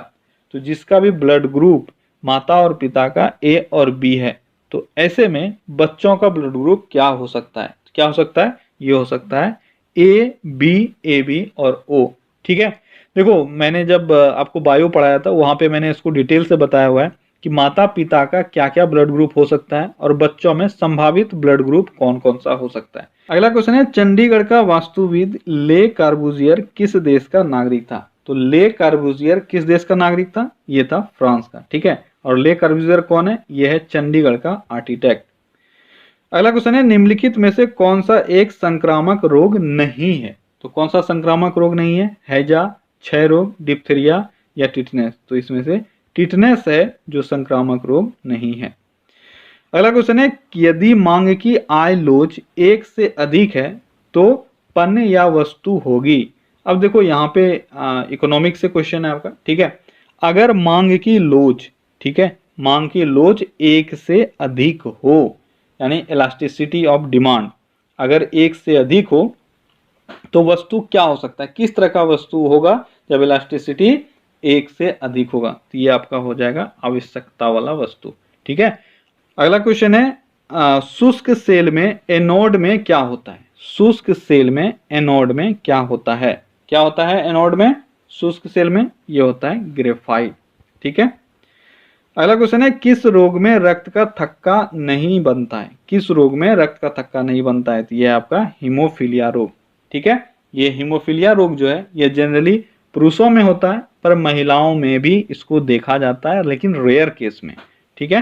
तो जिसका भी ब्लड ग्रुप माता और पिता का ए और बी है, तो ऐसे में बच्चों का ब्लड ग्रुप क्या हो सकता है? क्या हो सकता है? ये हो सकता है ए बी और ओ। ठीक है, देखो मैंने जब आपको बायो पढ़ाया था वहां पे मैंने इसको डिटेल से बताया हुआ है कि माता पिता का क्या क्या ब्लड ग्रुप हो सकता है और बच्चों में संभावित ब्लड ग्रुप कौन कौन सा हो सकता है। अगला क्वेश्चन है, चंडीगढ़ का वास्तुविद ले कार्बूजियर किस देश का नागरिक था? तो ले कार्बूजियर किस देश का नागरिक था? ये था फ्रांस का। ठीक है, और ले कार्बूजियर कौन है? ये है चंडीगढ़ का आर्किटेक्ट। अगला क्वेश्चन है, निम्नलिखित में से कौन सा एक संक्रामक रोग नहीं है? तो कौन सा संक्रामक रोग नहीं है? हैजा, क्षय रोग, डिप्थीरिया या टिटनेस? तो इसमें से टिटनेस है जो संक्रामक रोग नहीं है। अगला क्वेश्चन है, यदि मांग की आय लोच 1 से अधिक है तो पण्य या वस्तु होगी? अब देखो यहाँ पे इकोनॉमिक से क्वेश्चन है आपका। ठीक है, अगर मांग की लोच, ठीक है, मांग की लोच 1 से अधिक हो, यानी इलास्टिसिटी ऑफ डिमांड अगर 1 से अधिक हो तो वस्तु क्या हो सकता है? किस तरह का वस्तु होगा जब इलास्टिसिटी 1 से अधिक होगा? तो ये आपका हो जाएगा आवश्यकता वाला वस्तु। ठीक है, अगला क्वेश्चन है, शुष्क सेल में एनोड में क्या होता है? शुष्क सेल में एनोड में क्या होता है? क्या होता है एनोड में? शुष्क सेल में ये होता है ग्रेफाइट। ठीक है, अगला क्वेश्चन है, किस रोग में रक्त का थक्का नहीं बनता है? किस रोग में रक्त का थक्का नहीं बनता है? तो ये आपका हीमोफीलिया रोग। ठीक है, ये हीमोफीलिया रोग जो है ये जनरली पुरुषों में होता है, पर महिलाओं में भी इसको देखा जाता है, लेकिन रेयर केस में। ठीक है,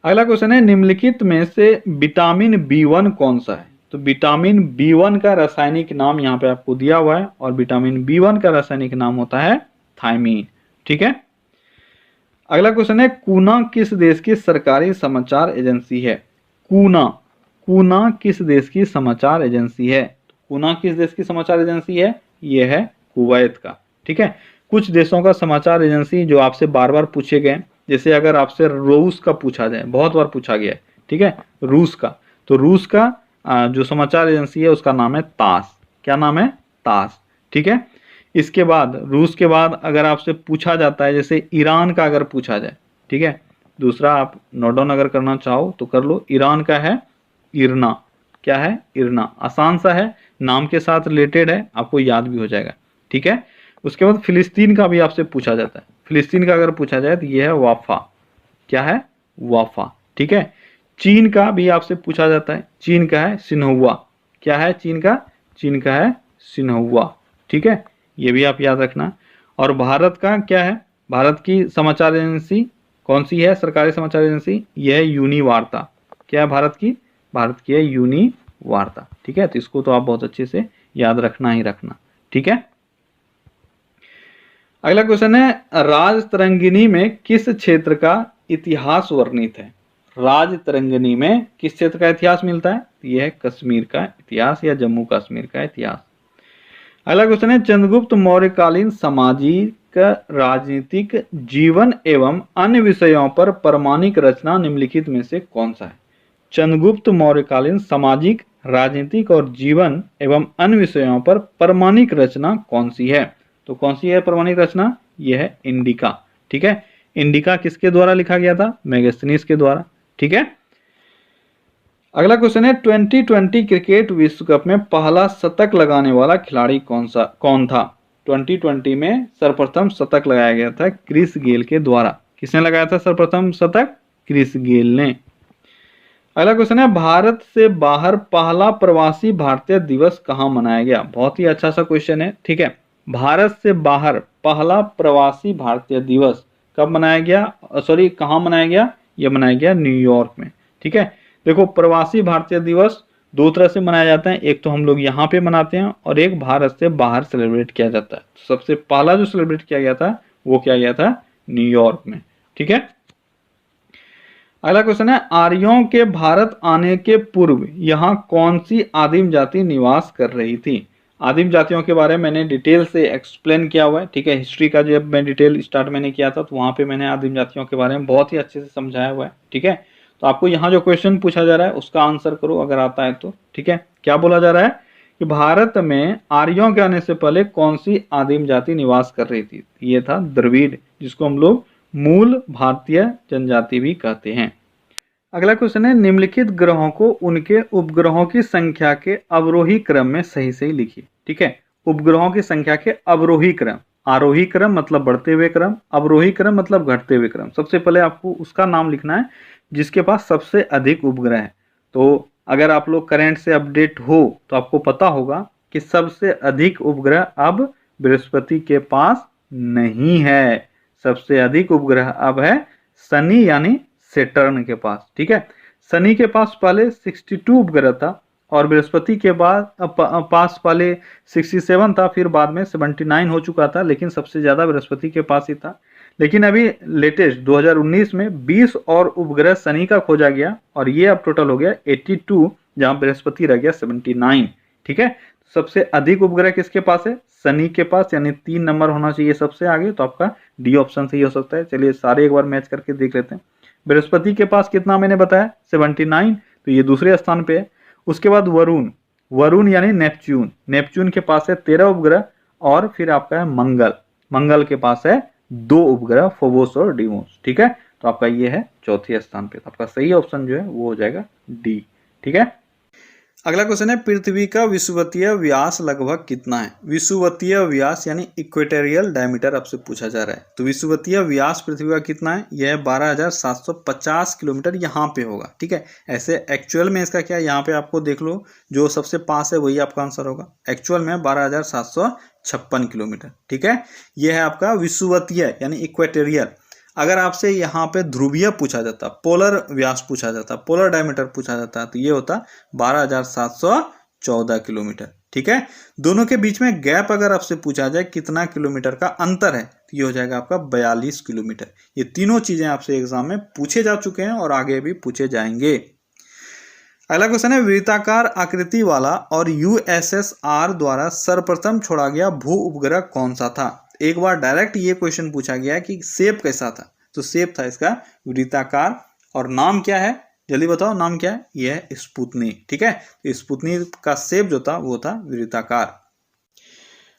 अगला क्वेश्चन है, निम्नलिखित में से विटामिन B1 कौन सा है? तो विटामिन B1 का रासायनिक नाम यहाँ पे आपको दिया हुआ है और विटामिन B1 का रासायनिक नाम होता है थायमीन। ठीक है, अगला क्वेश्चन है, कूना किस देश की सरकारी समाचार एजेंसी है? कूना, कूना किस देश की समाचार एजेंसी है? कूना किस देश की समाचार एजेंसी है? ये है कुवैत का। ठीक है, कुछ देशों का समाचार एजेंसी जो आपसे बार बार पूछे गए, जैसे अगर आपसे रूस का पूछा जाए, बहुत बार पूछा गया है, ठीक है, रूस का, तो रूस का जो समाचार एजेंसी है उसका नाम है तास। क्या नाम है? तास। ठीक है, इसके बाद रूस के बाद अगर आपसे पूछा जाता है, जैसे ईरान का अगर पूछा जाए, ठीक है, दूसरा आप नोट डाउन अगर करना चाहो तो कर लो, ईरान का है इरना। क्या है? इरना। आसान सा है, नाम के साथ रिलेटेड है, आपको याद भी हो जाएगा। ठीक है, उसके बाद फिलिस्तीन का भी आपसे पूछा जाता है, फिलिस्तीन का अगर पूछा जाए तो ये है वाफा। क्या है? वाफा। ठीक है, चीन का भी आपसे पूछा जाता है, चीन का है सिन्हुआ। क्या है चीन का? चीन का है सिन्हुआ। ठीक है, ये भी आप याद रखना। और भारत का क्या है? भारत की समाचार एजेंसी कौन सी है? सरकारी समाचार एजेंसी यह है यूनी वार्ता। क्या है भारत की? भारत की है यूनी वार्ता। ठीक है, तो इसको तो आप बहुत अच्छे से याद रखना ही रखना। ठीक है, अगला क्वेश्चन है, राजतरंगिणी में किस क्षेत्र का इतिहास वर्णित है? राजतरंगिणी में किस क्षेत्र का इतिहास मिलता है? यह है कश्मीर का इतिहास या जम्मू कश्मीर का इतिहास। अगला क्वेश्चन है, चंद्रगुप्त मौर्यकालीन सामाजिक राजनीतिक जीवन एवं अन्य विषयों पर प्रमाणिक रचना निम्नलिखित में से कौन सा है? चंद्रगुप्त मौर्यकालीन सामाजिक राजनीतिक और जीवन एवं अन्य विषयों पर प्रमाणिक रचना कौन सी है? तो कौन सी है प्रमाणिक रचना? यह है इंडिका। ठीक है, इंडिका किसके द्वारा लिखा गया था? मेगास्थनीज के द्वारा। ठीक है, अगला क्वेश्चन है, 2020 क्रिकेट विश्व कप में पहला शतक लगाने वाला खिलाड़ी कौन था? 2020 में सर्वप्रथम शतक लगाया गया था क्रिस गेल के द्वारा। किसने लगाया था सर्वप्रथम शतक? क्रिस गेल ने। अगला क्वेश्चन है, भारत से बाहर पहला प्रवासी भारतीय दिवस कहाँ मनाया गया? बहुत ही अच्छा सा क्वेश्चन है। ठीक है, भारत से बाहर पहला प्रवासी भारतीय दिवस कब मनाया गया? सॉरी, कहाँ मनाया गया? यह मनाया गया न्यूयॉर्क में। ठीक है, देखो प्रवासी भारतीय दिवस दो तरह से मनाया जाता है, एक तो हम लोग यहाँ पे मनाते हैं और एक भारत से बाहर सेलिब्रेट किया जाता है। सबसे पहला जो सेलिब्रेट किया गया था वो किया गया था न्यूयॉर्क में। ठीक है, अगला क्वेश्चन है, आर्यों के भारत आने के पूर्व यहाँ कौन सी आदिम जाति निवास कर रही थी? आदिम जातियों के बारे में मैंने डिटेल से एक्सप्लेन किया हुआ है। ठीक है, हिस्ट्री का जब मैं डिटेल स्टार्ट मैंने किया था तो वहाँ पे मैंने आदिम जातियों के बारे में बहुत ही अच्छे से समझाया हुआ है। ठीक है, तो आपको यहाँ जो क्वेश्चन पूछा जा रहा है उसका आंसर करो अगर आता है तो। ठीक है, क्या बोला जा रहा है कि भारत में आर्यों के आने से पहले कौन सी आदिम जाति निवास कर रही थी? ये था द्रविड़, जिसको हम लोग मूल भारतीय जनजाति भी कहते हैं। अगला क्वेश्चन है, निम्नलिखित ग्रहों को उनके उपग्रहों की संख्या के अवरोही क्रम में सही सही लिखिए। ठीक है, उपग्रहों की संख्या के अवरोही क्रम, आरोही क्रम मतलब बढ़ते हुए क्रम, अवरोही क्रम मतलब घटते हुए क्रम। सबसे पहले आपको उसका नाम लिखना है जिसके पास सबसे अधिक उपग्रह है। तो अगर आप लोग करंट से अपडेट हो तो आपको पता होगा कि सबसे अधिक उपग्रह अब बृहस्पति के पास नहीं है। सबसे अधिक उपग्रह अब है शनि यानी सेटर्न के पास। ठीक है, शनि के पास पहले 62 उपग्रह था और बृहस्पति के बाद पास पहले 67 था, फिर बाद में 79 हो चुका था, लेकिन सबसे ज्यादा बृहस्पति के पास ही था। लेकिन अभी लेटेस्ट 2019 में 20 और उपग्रह शनि का खोजा गया और ये अब टोटल हो गया 82, जहां बृहस्पति रह गया 79। ठीक है, सबसे अधिक उपग्रह किसके पास है? शनि के पास, यानी 3 नंबर होना चाहिए सबसे आगे, तो आपका डी ऑप्शन सही हो सकता है। चलिए सारे एक बार मैच करके देख लेते हैं। बृहस्पति के पास कितना मैंने बताया? 79, तो ये दूसरे स्थान पे है। उसके बाद वरुण, वरुण यानी नेपच्यून, नेपच्यून के पास है 13 उपग्रह। और फिर आपका है मंगल, मंगल के पास है 2 उपग्रह, फोबोस और डिमोस। ठीक है, तो आपका ये है चौथे स्थान पे। तो आपका सही ऑप्शन जो है वो हो जाएगा डी। ठीक है, अगला क्वेश्चन है, पृथ्वी का विषुवतीय व्यास लगभग कितना है? विषुवतीय व्यास यानी इक्वेटोरियल डायमीटर आपसे पूछा जा रहा है। तो विषुवतीय व्यास पृथ्वी का कितना है? यह है 12,750 किलोमीटर यहाँ पे होगा। ठीक है, ऐसे एक्चुअल में इसका क्या, यहाँ पे आपको देख लो, जो सबसे पास है वही आपका आंसर होगा। एक्चुअल में 12,756 किलोमीटर। ठीक है, यह है आपका विषुवतीय यानी इक्वेटोरियल। अगर आपसे यहाँ पे ध्रुवीय पूछा जाता, पोलर व्यास पूछा जाता, पोलर डायमीटर पूछा जाता, तो ये होता 12,714 किलोमीटर। ठीक है, दोनों के बीच में गैप अगर आपसे पूछा जाए कितना किलोमीटर का अंतर है, तो ये हो जाएगा आपका 42 किलोमीटर। ये तीनों चीजें आपसे एग्जाम में पूछे जा चुके हैं और आगे भी पूछे जाएंगे। अगला क्वेश्चन है, वृत्ताकार आकृति वाला और USSR द्वारा सर्वप्रथम छोड़ा गया भू उपग्रह कौन सा था? एक बार डायरेक्ट ये क्वेश्चन पूछा गया कि शेप कैसा था, तो शेप था इसका वृत्ताकार। और नाम क्या है, जल्दी बताओ नाम क्या है? यह है स्पुतनिक। ठीक है, तो स्पुतनिक का शेप जो था वो था वृत्ताकार।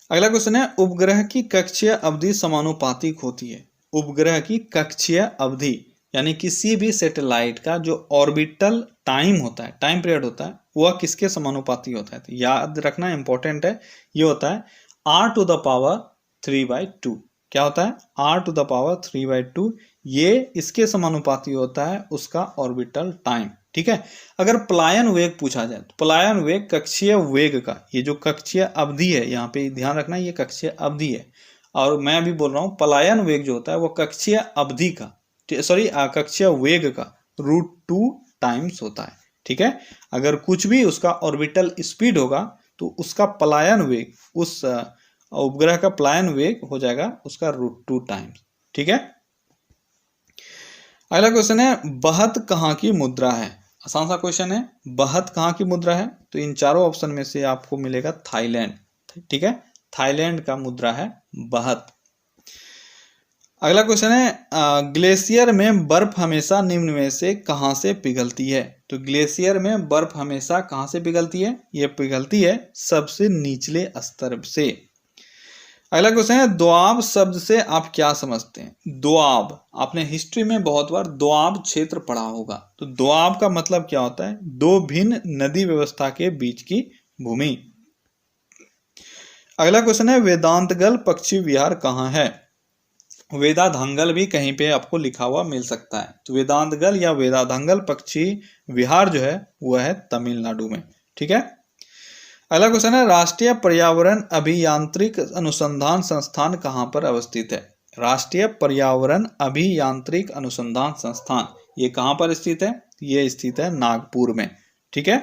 अगला क्वेश्चन है, उपग्रह की कक्षीय अवधि समानुपातिक होती है। उपग्रह की कक्षीय अवधि यानी किसी भी सैटेलाइट का जो ऑर्बिटल टाइम होता है, टाइम पीरियड होता है, वह किसके समानुपाती होता है? तो याद रखना इंपॉर्टेंट है, ये होता है r⁴/2। क्या होता है? r⁴/2। ये इसके समानुपाती होता है उसका ऑर्बिटल टाइम। ठीक है, अगर पलायन वेग पूछा जाए तो पलायन वेग कक्षीय वेग का, ये जो कक्षीय अवधि है, यहाँ पे ध्यान रखना ये कक्षीय अवधि है। और मैं अभी बोल रहा हूँ पलायन वेग जो होता है वो कक्षीय अवधि का, सॉरी कक्षीय वेग का √2 टाइम्स होता है। ठीक है, अगर कुछ भी उसका ऑर्बिटल स्पीड होगा तो उसका पलायन वेग, उस उपग्रह का पलायन वेग हो जाएगा उसका √2 टाइम्स। ठीक है, अगला क्वेश्चन है, बहत कहाँ की मुद्रा है? आसान सा क्वेश्चन है, बहत कहाँ की मुद्रा है? तो इन चारों ऑप्शन में से आपको मिलेगा थाईलैंड। ठीक है, थाईलैंड का मुद्रा है बहत। अगला क्वेश्चन है, ग्लेशियर में बर्फ हमेशा निम्न में से कहाँ से पिघलती है? तो ग्लेशियर में बर्फ हमेशा कहाँ से पिघलती है? ये पिघलती है सबसे निचले स्तर से। अगला क्वेश्चन है, दोआब शब्द से आप क्या समझते हैं? दोआब, आपने हिस्ट्री में बहुत बार दोआब क्षेत्र पढ़ा होगा। तो दोआब का मतलब क्या होता है? दो भिन्न नदी व्यवस्था के बीच की भूमि। अगला क्वेश्चन है, वेदांतगल पक्षी विहार कहाँ है? वेदाधांगल भी कहीं पे आपको लिखा हुआ मिल सकता है। तो वेदांतगल या वेदाधांगल पक्षी विहार जो है वह है तमिलनाडु में। ठीक है, अगला क्वेश्चन है, राष्ट्रीय पर्यावरण अभियांत्रिक अनुसंधान संस्थान कहाँ पर अवस्थित है? राष्ट्रीय पर्यावरण अभियांत्रिक अनुसंधान संस्थान ये कहाँ पर स्थित है? ये स्थित है नागपुर में। ठीक है,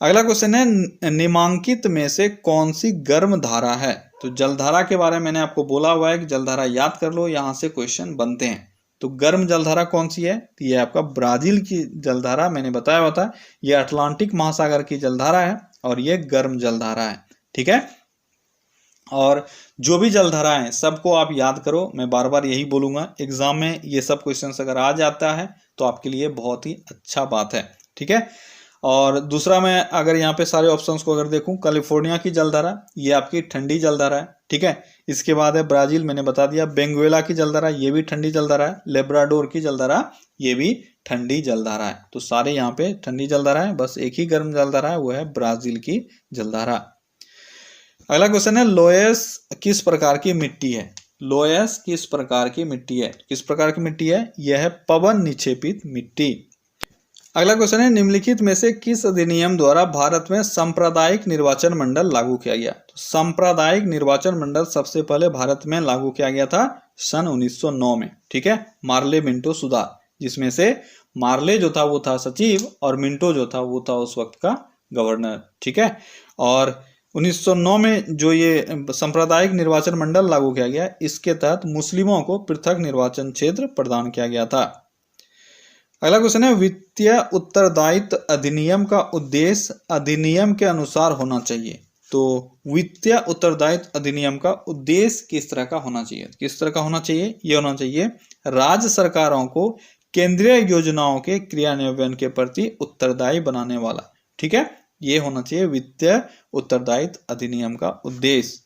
अगला क्वेश्चन है, निम्नांकित में से कौन सी गर्म धारा है? तो जलधारा के बारे में मैंने आपको बोला हुआ है कि जलधारा याद कर लो, यहाँ से क्वेश्चन बनते हैं। तो गर्म जलधारा कौन सी है? तो ये आपका ब्राजील की जलधारा, मैंने बताया हुआ था, ये अटलांटिक महासागर की जलधारा है और ये गर्म जलधारा है। ठीक है, और जो भी जलधारा है सबको आप याद करो, मैं बार बार यही बोलूंगा, एग्जाम में ये सब क्वेश्चन अगर आ जाता है तो आपके लिए बहुत ही अच्छा बात है। ठीक है, और दूसरा मैं अगर यहाँ पे सारे ऑप्शंस को अगर देखूं, कैलिफोर्निया की जलधारा ये आपकी ठंडी जलधारा है, ठीक है। इसके बाद है ब्राजील, मैंने बता दिया। बेंगुएला की जलधारा ये भी ठंडी जलधारा है। लेब्राडोर की जलधारा ये भी ठंडी जलधारा है। तो सारे यहाँ पे ठंडी जलधारा है, बस एक ही गर्म जलधारा है, वो है ब्राजील की जलधारा। अगला क्वेश्चन है लोयस किस प्रकार की मिट्टी है? लोयस किस प्रकार की मिट्टी है? किस प्रकार की मिट्टी है? यह है पवन निक्षेपित मिट्टी। अगला क्वेश्चन है निम्नलिखित में से किस अधिनियम द्वारा भारत में सांप्रदायिक निर्वाचन मंडल लागू किया गया? तो सांप्रदायिक निर्वाचन मंडल सबसे पहले भारत में लागू किया गया था सन 1909 में, ठीक है, मार्ले मिंटो सुधार, जिसमें से मार्ले जो था वो था सचिव और मिंटो जो था वो था उस वक्त का गवर्नर, ठीक है। और 1909 में जो ये सांप्रदायिक निर्वाचन मंडल लागू किया गया, इसके तहत मुस्लिमों को पृथक निर्वाचन क्षेत्र प्रदान किया गया था। अगला क्वेश्चन है वित्तीय उत्तरदायित्व अधिनियम का उद्देश्य अधिनियम के अनुसार होना चाहिए। तो वित्तीय उत्तरदायित्व अधिनियम का उद्देश्य किस तरह का होना चाहिए? किस तरह का होना चाहिए? ये होना चाहिए राज्य सरकारों को केंद्रीय योजनाओं के क्रियान्वयन के प्रति उत्तरदायी बनाने वाला, ठीक है, ये होना चाहिए वित्तीय उत्तरदायित्व अधिनियम का उद्देश्य।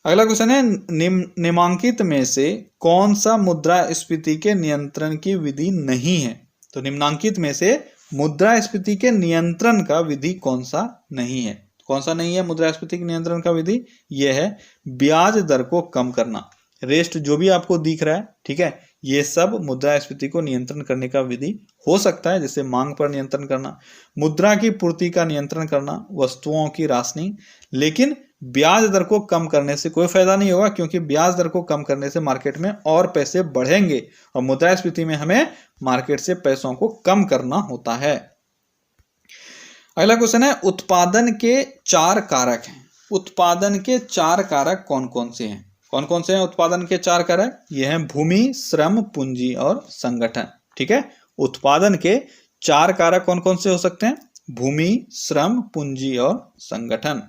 अगला क्वेश्चन है निम्नांकित में से कौन सा मुद्रास्फीति के नियंत्रण की विधि नहीं है? तो निम्नांकित में से मुद्रास्फीति के नियंत्रण का विधि कौन सा नहीं है? कौन सा नहीं है मुद्रास्फीति के नियंत्रण का विधि? यह है ब्याज दर को कम करना। रेस्ट जो भी आपको दिख रहा है, ठीक है, ये सब मुद्रास्फीति को नियंत्रण करने का विधि हो सकता है, जैसे मांग पर नियंत्रण करना, मुद्रा की पूर्ति का नियंत्रण करना, वस्तुओं की राशनिंग। लेकिन ब्याज दर को कम करने से कोई फायदा नहीं होगा, क्योंकि ब्याज दर को कम करने से मार्केट में और पैसे बढ़ेंगे और मुद्रास्फीति में हमें मार्केट से पैसों को कम करना होता है। अगला क्वेश्चन है उत्पादन के 4 कारक हैं। उत्पादन के 4 कारक कौन कौन से हैं? कौन कौन से हैं उत्पादन के 4 कारक? ये हैं भूमि, श्रम, पूंजी और संगठन, ठीक है। उत्पादन के 4 कारक कौन कौन से हो सकते हैं? भूमि, श्रम, पूंजी और संगठन।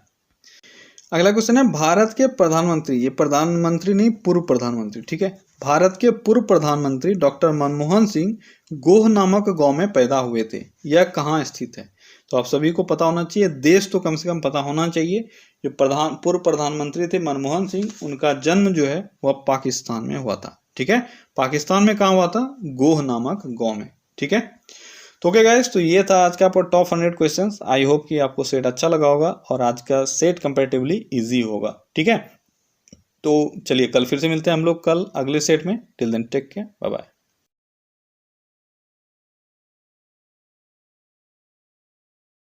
अगला क्वेश्चन है भारत के प्रधानमंत्री, ये प्रधानमंत्री नहीं पूर्व प्रधानमंत्री, ठीक है, भारत के पूर्व प्रधानमंत्री डॉक्टर मनमोहन सिंह गोह नामक गांव में पैदा हुए थे। यह कहाँ स्थित है? तो आप सभी को पता होना चाहिए, देश तो कम से कम पता होना चाहिए। जो पूर्व प्रधानमंत्री थे मनमोहन सिंह, उनका जन्म जो है वह पाकिस्तान में हुआ था, ठीक है। पाकिस्तान में कहाँ हुआ था? गोह नामक गांव में, ठीक है। तो ओके गाइस, तो ये था आज का आपका टॉप 100 क्वेश्चंस। आई होप कि आपको सेट अच्छा लगा होगा और आज का सेट कंपैरेटिवली इजी होगा, ठीक है। तो चलिए कल फिर से मिलते हैं हम लोग कल अगले सेट में। Till then take care, bye bye.